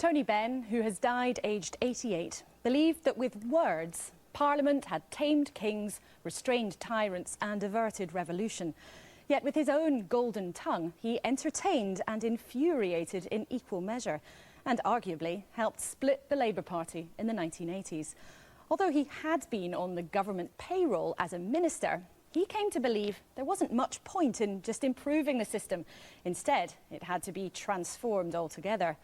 Tony Benn, who has died aged 88, believed that with words, Parliament had tamed kings, restrained tyrants and averted revolution. Yet with his own golden tongue, he entertained and infuriated in equal measure, and arguably helped split the Labour Party in the 1980s. Although he had been on the government payroll as a minister, he came to believe there wasn't much point in just improving the system. Instead, it had to be transformed altogether.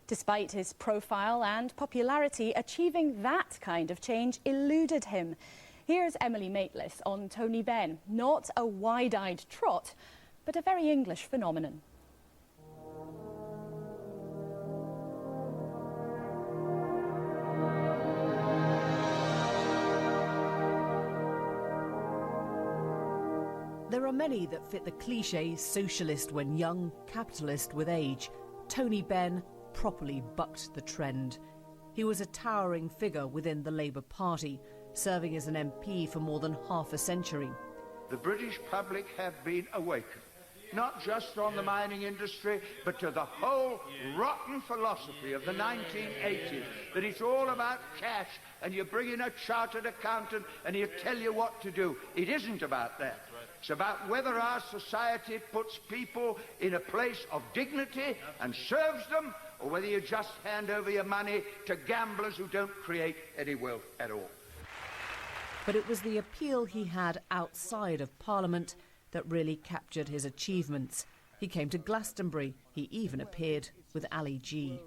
Despite his profile and popularity, achieving that kind of change eluded him. Here's Emily Maitlis on Tony Benn. Not a wide-eyed trot, but a very English phenomenon. There are many that fit the cliché socialist when young, capitalist with age. Tony Benn properly bucked the trend. He was a towering figure within the Labour Party, serving as an MP for more than half a century. The British public have been awakened, not just on the mining industry, but to the whole rotten philosophy of the 1980s, that it's all about cash, and you bring in a chartered accountant and he'll tell you what to do. It isn't about that. It's about whether our society puts people in a place of dignity and serves them, or whether you just hand over your money to gamblers who don't create any wealth at all. But it was the appeal he had outside of Parliament that really captured his achievements. He came to Glastonbury. He even appeared with Ali G.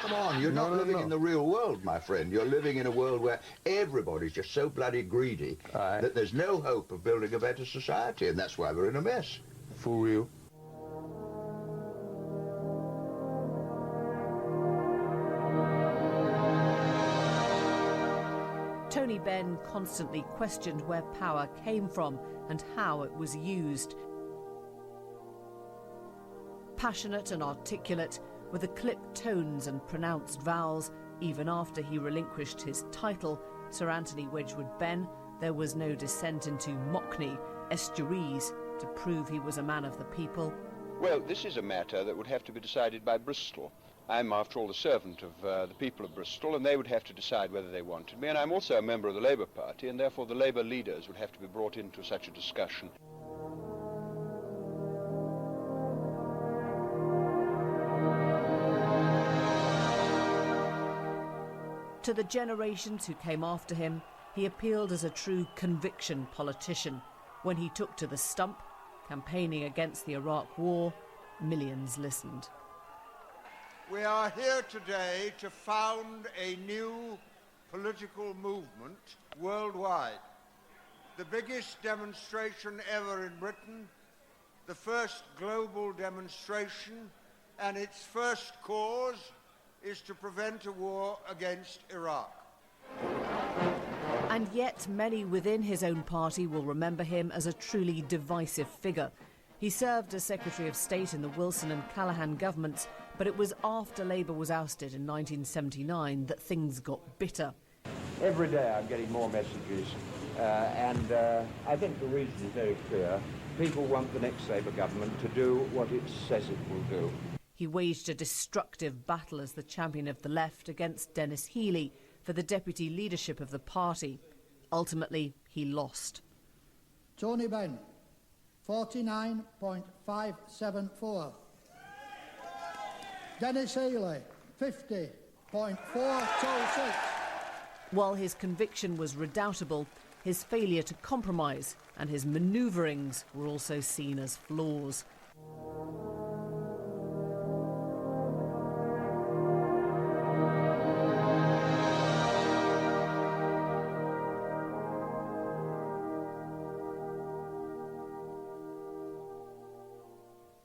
Come on, you're not living in the real world, my friend. You're living in a world where everybody's just so bloody greedy that there's no hope of building a better society, and that's why we're in a mess. For real. Tony Benn constantly questioned where power came from and how it was used. Passionate and articulate, with the clipped tones and pronounced vowels, even after he relinquished his title, Sir Anthony Wedgwood Benn, there was no descent into mockney, estuaries, to prove he was a man of the people. Well, this is a matter that would have to be decided by Bristol. I'm, after all, the servant of the people of Bristol, and they would have to decide whether they wanted me. And I'm also a member of the Labour Party, and therefore the Labour leaders would have to be brought into such a discussion. To the generations who came after him, he appealed as a true conviction politician. When he took to the stump, campaigning against the Iraq War, millions listened. We are here today to found a new political movement worldwide. The biggest demonstration ever in Britain, the first global demonstration, and its first cause is to prevent a war against Iraq. And yet many within his own party will remember him as a truly divisive figure. He served as Secretary of State in the Wilson and Callaghan governments, but it was after Labour was ousted in 1979 that things got bitter. Every day I'm getting more messages, and I think the reason is very clear. People want the next Labour government to do what it says it will do. He waged a destructive battle as the champion of the left against Dennis Healy for the deputy leadership of the party. Ultimately, he lost. Tony Benn, 49.574. Dennis Healy, 50.426. While his conviction was redoubtable, his failure to compromise and his manoeuvrings were also seen as flaws.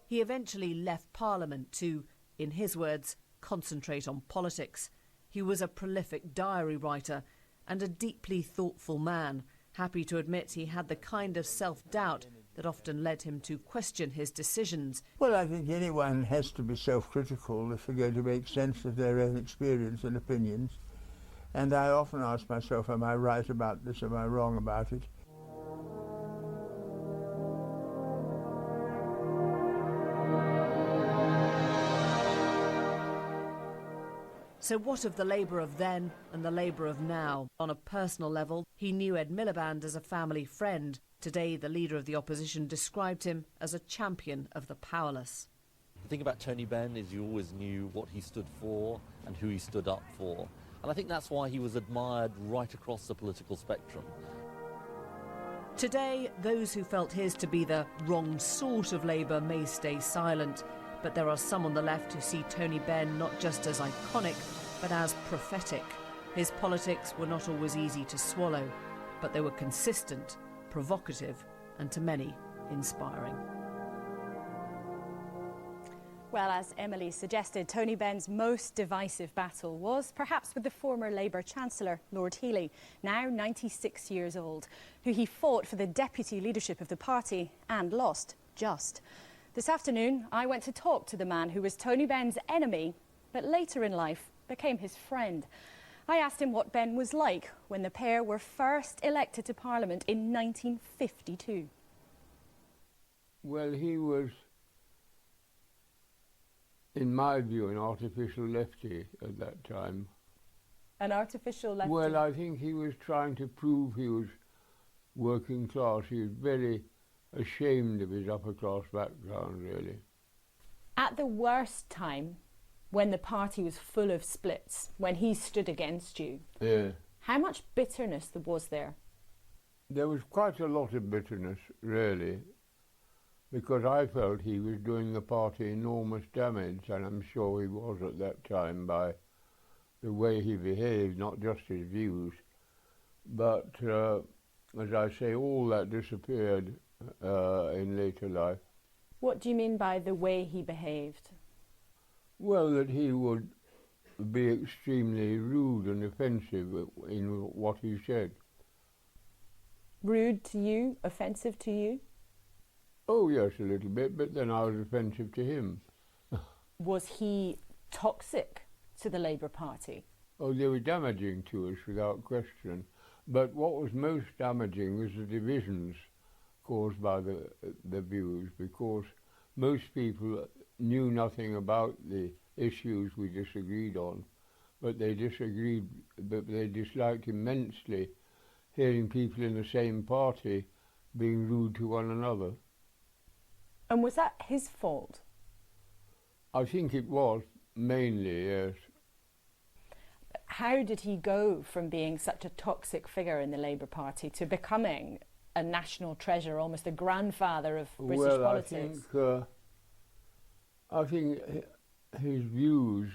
He eventually left Parliament to, in his words, concentrate on politics. He was a prolific diary writer and a deeply thoughtful man, happy to admit he had the kind of self-doubt that often led him to question his decisions. Well, I think anyone has to be self-critical if they're going to make sense of their own experience and opinions. And I often ask myself, am I right about this, am I wrong about it? So what of the Labour of then and the Labour of now? On a personal level, he knew Ed Miliband as a family friend. Today, the leader of the opposition described him as a champion of the powerless. The thing about Tony Benn is you always knew what he stood for and who he stood up for. And I think that's why he was admired right across the political spectrum. Today, those who felt his to be the wrong sort of Labour may stay silent. But there are some on the left who see Tony Benn not just as iconic, but as prophetic. His politics were not always easy to swallow, but they were consistent, provocative, and to many, inspiring. Well, as Emily suggested, Tony Benn's most divisive battle was perhaps with the former Labour Chancellor, Lord Healey, now 96 years old, who he fought for the deputy leadership of the party and lost just. This afternoon, I went to talk to the man who was Tony Benn's enemy, but later in life became his friend. I asked him what Benn was like when the pair were first elected to Parliament in 1952. Well, he was, in my view, an artificial lefty at that time. An artificial lefty? Well, I think he was trying to prove he was working class. He was very ashamed of his upper class background, really. At the worst time, when the party was full of splits, when he stood against you, how much bitterness was there? There was quite a lot of bitterness, really, because I felt he was doing the party enormous damage, and I'm sure he was at that time by the way he behaved, not just his views. But, as I say, all that disappeared in later life. What do you mean by the way he behaved? Well, that he would be extremely rude and offensive in what he said. Rude to you? Offensive to you? Oh, yes, a little bit, but then I was offensive to him. Was he toxic to the Labour Party? Oh, they were damaging to us, without question. But what was most damaging was the divisions caused by the views, because most people knew nothing about the issues we disagreed on, but they disliked immensely hearing people in the same party being rude to one another. And was that his fault? I think it was, mainly, yes. How did he go from being such a toxic figure in the Labour Party to becoming a national treasure, almost a grandfather of British politics? I think his views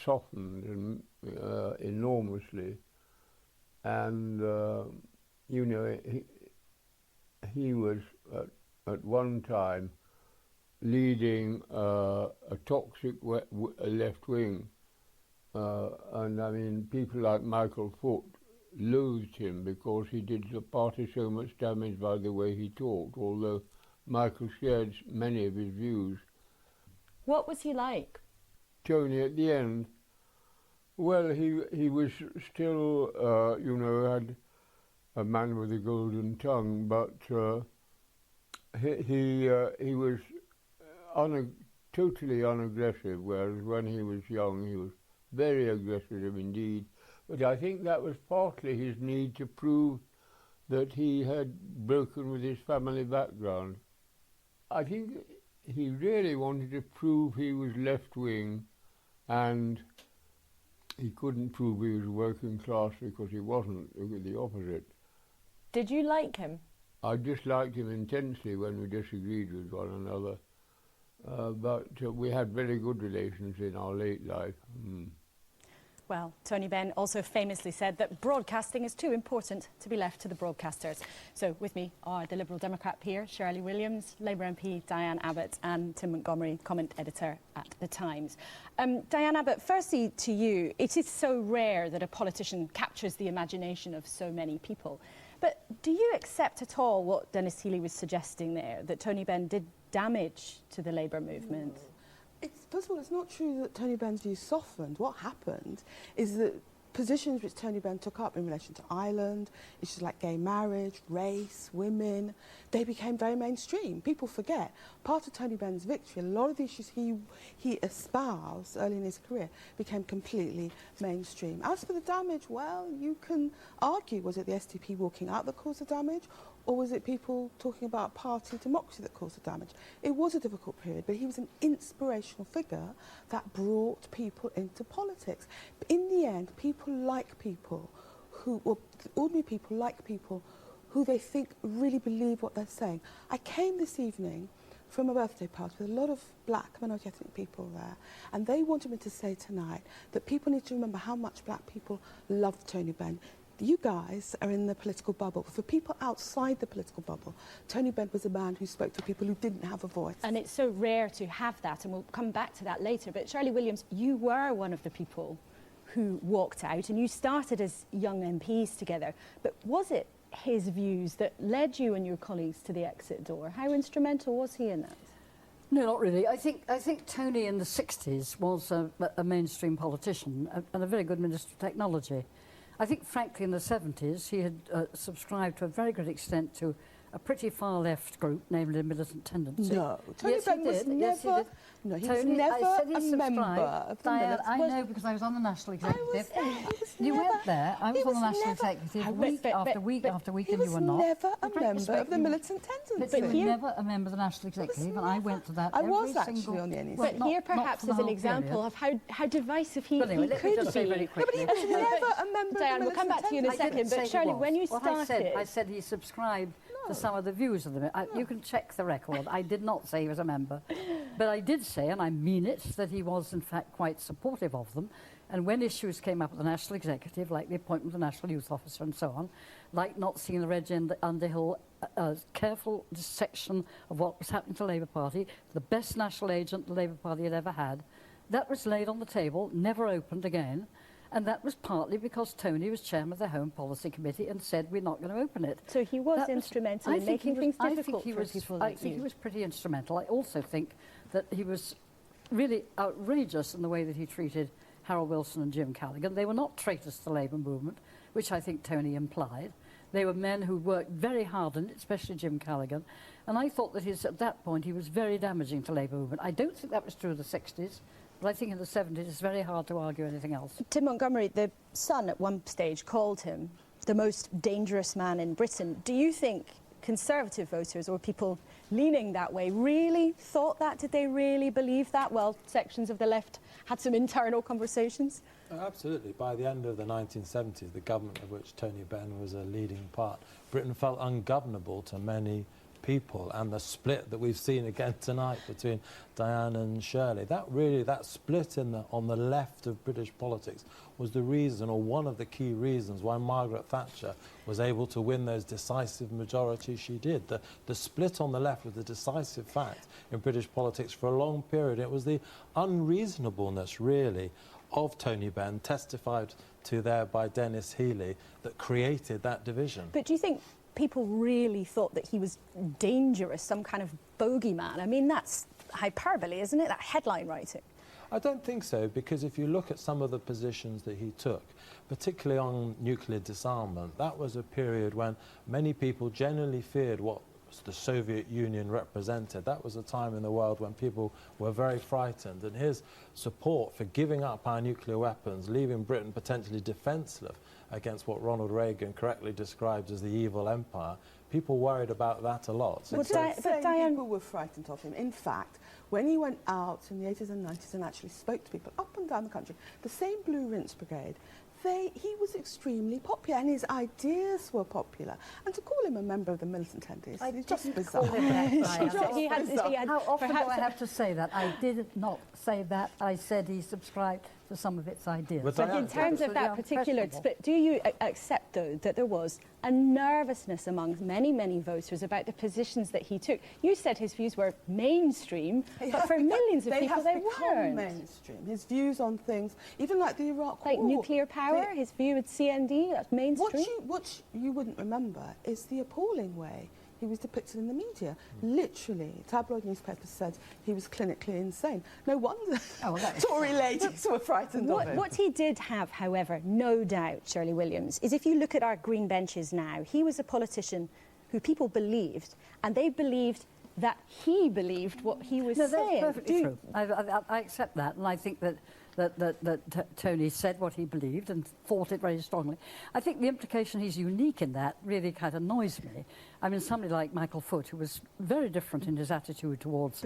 softened enormously, and you know, he was at one time leading a toxic left wing, and I mean, people like Michael Foot loathed him because he did the party so much damage by the way he talked, although Michael shared many of his views. What was he like? Tony, at the end, well, he was still, you know, had a man with a golden tongue, but he was totally unaggressive, whereas when he was young, he was very aggressive indeed. But I think that was partly his need to prove that he had broken with his family background. I think he really wanted to prove he was left-wing, and he couldn't prove he was working class because he wasn't, the opposite. Did you like him? I disliked him intensely when we disagreed with one another, but we had very good relations in our late life. Well, Tony Benn also famously said that broadcasting is too important to be left to the broadcasters. So with me are the Liberal Democrat peer, Shirley Williams, Labour MP Diane Abbott and Tim Montgomery, comment editor at The Times. Diane Abbott, firstly to you, it is so rare that a politician captures the imagination of so many people. But do you accept at all what Dennis Healy was suggesting there, that Tony Benn did damage to the Labour movement? First of all, it's not true that Tony Benn's views softened. What happened is that positions which Tony Benn took up in relation to Ireland, issues like gay marriage, race, women, they became very mainstream. People forget, part of Tony Benn's victory, a lot of the issues he espoused early in his career became completely mainstream. As for the damage, well, you can argue, was it the SDP walking out that caused the damage, or was it people talking about party democracy that caused the damage? It was a difficult period, but he was an inspirational figure that brought people into politics. But in the end, people like people who, or ordinary people like people who they think really believe what they're saying. I came this evening from a birthday party with a lot of black minority ethnic people there, and they wanted me to say tonight that people need to remember how much black people loved Tony Benn. You guys are in the political bubble. For people outside the political bubble, Tony Benn was a man who spoke to people who didn't have a voice. And it's so rare to have that, and we'll come back to that later. But Shirley Williams, you were one of the people who walked out, and you started as young MPs together. But was it his views that led you and your colleagues to the exit door? How instrumental was he in that? No, not really. I think Tony in the 60s was a mainstream politician and a very good Minister of Technology. I think, frankly, in the 70s, he had subscribed to a very great extent to a pretty far-left group, namely Militant Tendency. No, Tony Benn was never... No, he was never a member of the Diane, I know, because I was on the National Executive. You weren't there. I was on the National Executive week after week after week, and you were not. He was never a member of the Militant Tendency. But you were never a member of the National Executive, and I went to that every was single... actually on the NEC. But here, perhaps, is an example of how divisive he could be. Let me just say very quickly. No, but he was never a member Diane, of the we'll come back to you in a second. But Shirley, when you started... I said he subscribed to some of the views of them. You can check the record. I did not say he was a member. But I did say, and I mean it, that he was, in fact, quite supportive of them. And when issues came up at the National Executive, like the appointment of the National Youth Officer and so on, like not seeing the Reg Underhill careful dissection of what was happening to the Labour Party, the best national agent the Labour Party had ever had, that was laid on the table, never opened again. And that was partly because Tony was chairman of the Home Policy Committee and said we're not going to open it. So he was instrumental in making things difficult for people like you. I think he was pretty instrumental. I also think that he was really outrageous in the way that he treated Harold Wilson and Jim Callaghan. They were not traitors to the Labour movement, which I think Tony implied. They were men who worked very hard on it, especially Jim Callaghan. And I thought that at that point he was very damaging to the Labour movement. I don't think that was true in the 60s. But I think in the 70s it's very hard to argue anything else. Tim Montgomery, the Sun at one stage called him the most dangerous man in Britain. Do you think Conservative voters or people leaning that way really thought that? Did they really believe that? Well, sections of the left had some internal conversations. Absolutely. By the end of the 1970s, the government of which Tony Benn was a leading part, Britain felt ungovernable to many people, and the split that we've seen again tonight between Diane and Shirley, that split on the left of British politics was the reason, or one of the key reasons, why Margaret Thatcher was able to win those decisive majorities she did. The split on the left was the decisive fact in British politics for a long period. It was the unreasonableness, really, of Tony Benn, testified to there by Dennis Healy, that created that division. But do you think people really thought that he was dangerous, some kind of bogeyman? I mean, that's hyperbole, isn't it? That headline writing. I don't think so, because if you look at some of the positions that he took, particularly on nuclear disarmament, that was a period when many people genuinely feared what the Soviet Union represented. That was a time in the world when people were very frightened, and his support for giving up our nuclear weapons, leaving Britain potentially defenceless against what Ronald Reagan correctly described as the evil empire, people worried about that a lot. But Diane, people were frightened of him. In fact, when he went out in the 80s and 90s and actually spoke to people up and down the country, the same Blue Rinse Brigade, he was extremely popular, and his ideas were popular. And to call him a member of the Militant Tendency is just bizarre. How often do I have to say that? I did not say that. I said he subscribed to some of its ideas. But in terms of that particular split, do you accept, though, that there was a nervousness among many, many voters about the positions that he took? You said his views were mainstream, but for millions of people they weren't. Mainstream. His views on things, even like the Iraq War. Like nuclear power, his view with CND, that's mainstream. What you wouldn't remember is the appalling way he was depicted in the media. Literally, tabloid newspapers said he was clinically insane. No wonder Tory ladies were frightened of him. What he did have, however, no doubt, Shirley Williams, is if you look at our green benches now, he was a politician who people believed, and they believed that he believed what he was saying. That's perfectly true. I accept that, and I think that Tony said what he believed and thought it very strongly. I think the implication he's unique in that really kind of annoys me. I mean, somebody like Michael Foot, who was very different in his attitude towards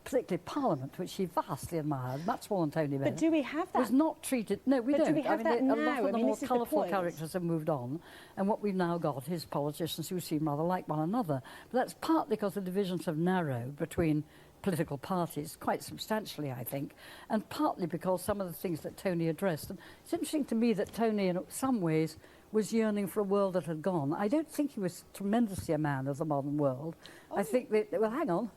particularly Parliament, which he vastly admired, much more than Tony Benn. But do we have that? Was not treated... No, we don't. Do we have that now? A lot of the more colourful point. characters have moved on, and what we've now got is politicians who seem rather like one another. But that's partly because the divisions have narrowed between political parties quite substantially, I think, and partly because some of the things that Tony addressed. And it's interesting to me that Tony, in some ways, was yearning for a world that had gone. I don't think he was tremendously a man of the modern world. I think that... Well, hang on.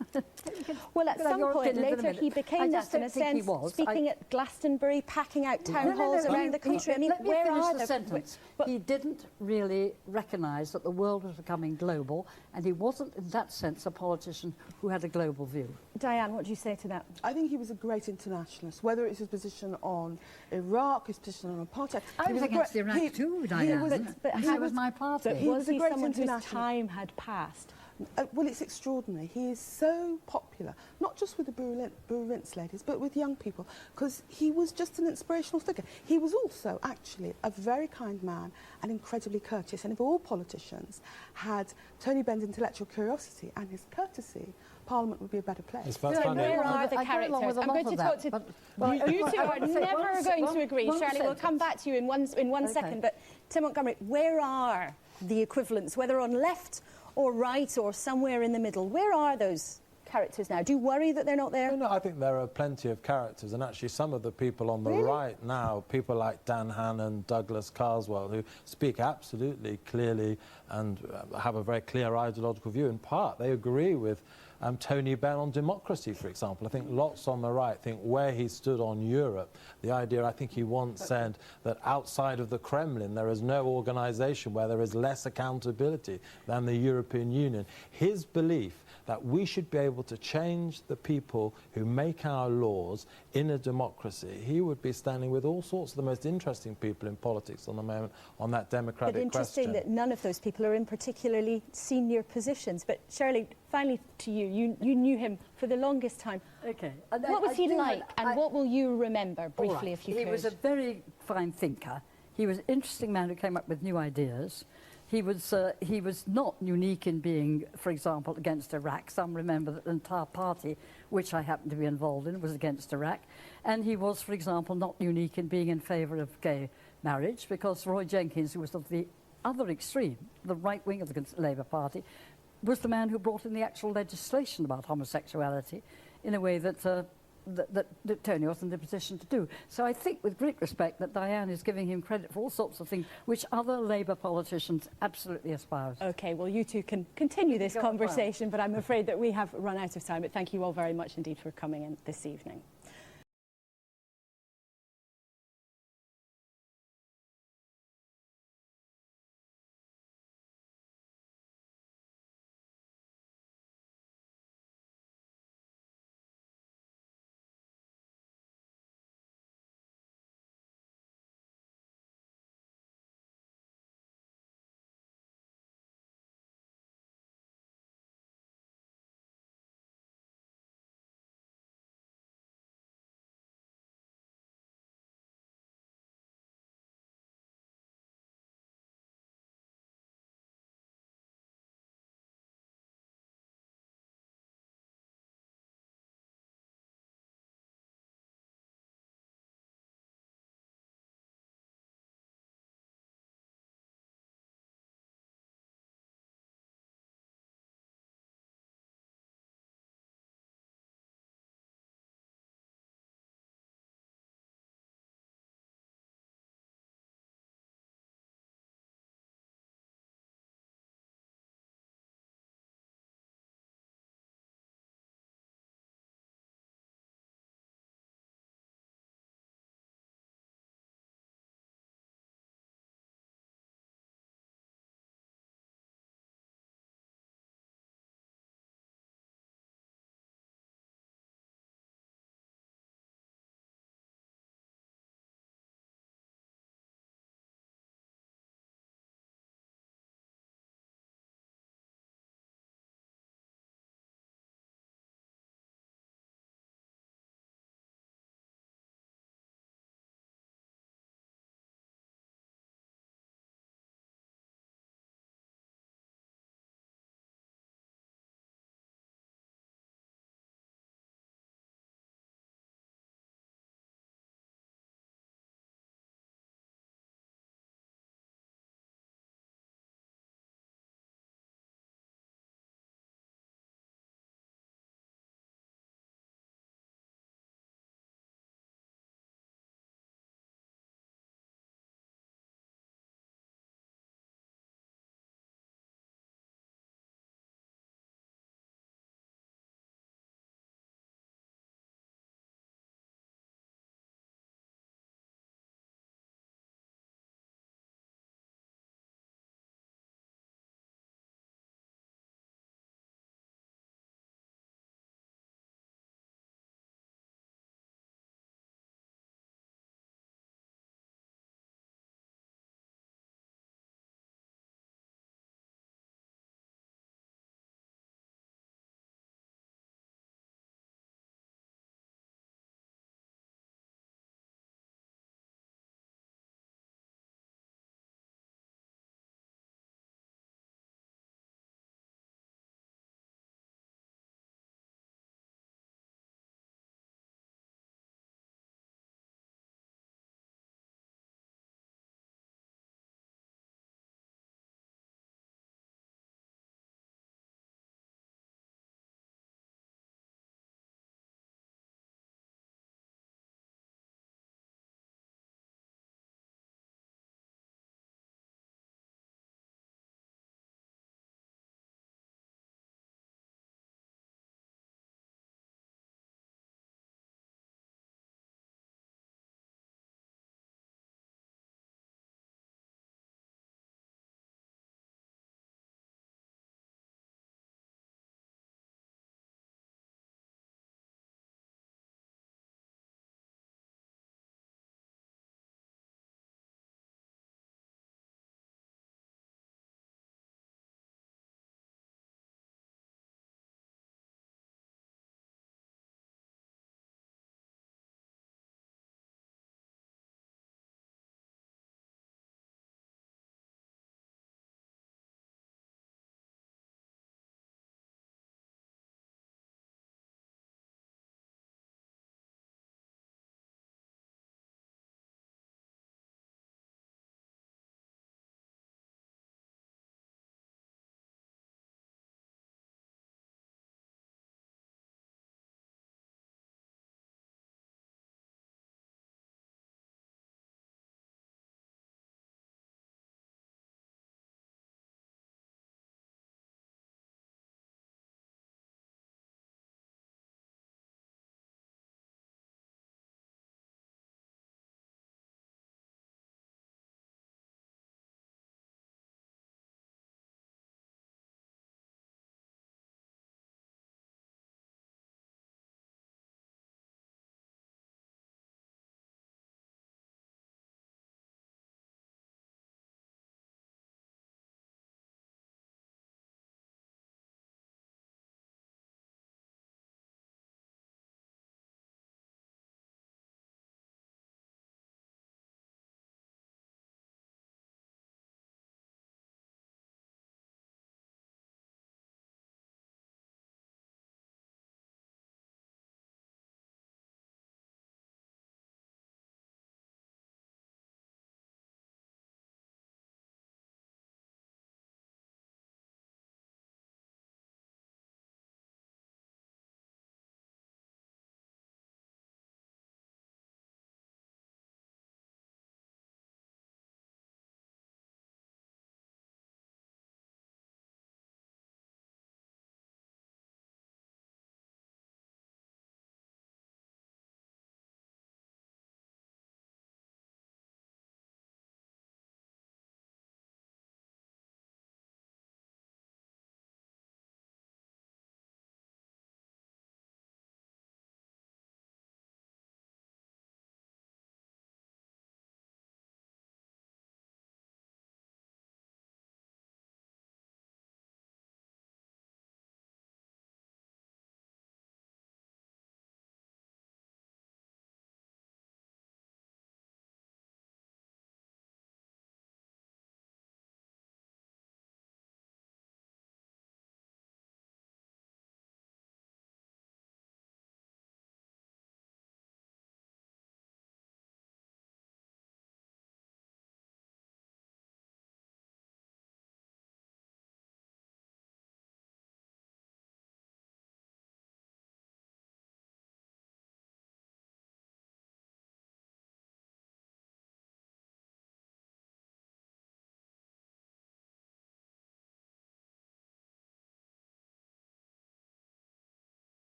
Well, at some point later, he became that in a sense, speaking at Glastonbury, packing out town halls around the country. I mean, where are the sentence? He didn't really recognise that the world was becoming global, and he wasn't, in that sense, a politician who had a global view. Diane, what do you say to that? I think he was a great internationalist, whether it's his position on Iraq, his position on apartheid. I was against Iraq too, Diane. But he was my party. Was he someone whose time had passed? Well, it's extraordinary. He is so popular, not just with the Bruins ladies, but with young people, because he was just an inspirational figure. He was also, actually, a very kind man and incredibly courteous. And if all politicians had Tony Benn's intellectual curiosity and his courtesy, Parliament would be a better place. Where are the characters? I'm going to talk to... You two are never going to agree. Shirley, we'll come back to you in one second. But Tim Montgomery, where are the equivalents, whether on left or right or somewhere in the middle? Where are those characters now? Do you worry that they're not there? No, I think there are plenty of characters, and actually some of the people on the right now, people like Dan Hannan, Douglas Carswell, who speak absolutely clearly and have a very clear ideological view. In part, they agree with Tony Benn on democracy, for example. I think lots on the right think where he stood on Europe, the idea, I think he once said that outside of the Kremlin there is no organisation where there is less accountability than the European Union. His belief that we should be able to change the people who make our laws in a democracy, he would be standing with all sorts of the most interesting people in politics on the moment on that democratic question. But interesting that none of those people are in particularly senior positions. But Shirley, finally to you, you knew him for the longest time. Okay. What was he like, and what will you remember, briefly, if you could? He was a very fine thinker. He was an interesting man who came up with new ideas. He was not unique in being, for example, against Iraq. Some remember that the entire party, which I happened to be involved in, was against Iraq. And he was, for example, not unique in being in favour of gay marriage, because Roy Jenkins, who was of the other extreme, the right wing of the Labour Party, was the man who brought in the actual legislation about homosexuality in a way that that Tony wasn't in a position to do. So I think, with great respect, that Diane is giving him credit for all sorts of things which other Labour politicians absolutely espouse. OK, well, you two can continue this conversation, but I'm afraid that we have run out of time. But thank you all very much indeed for coming in this evening.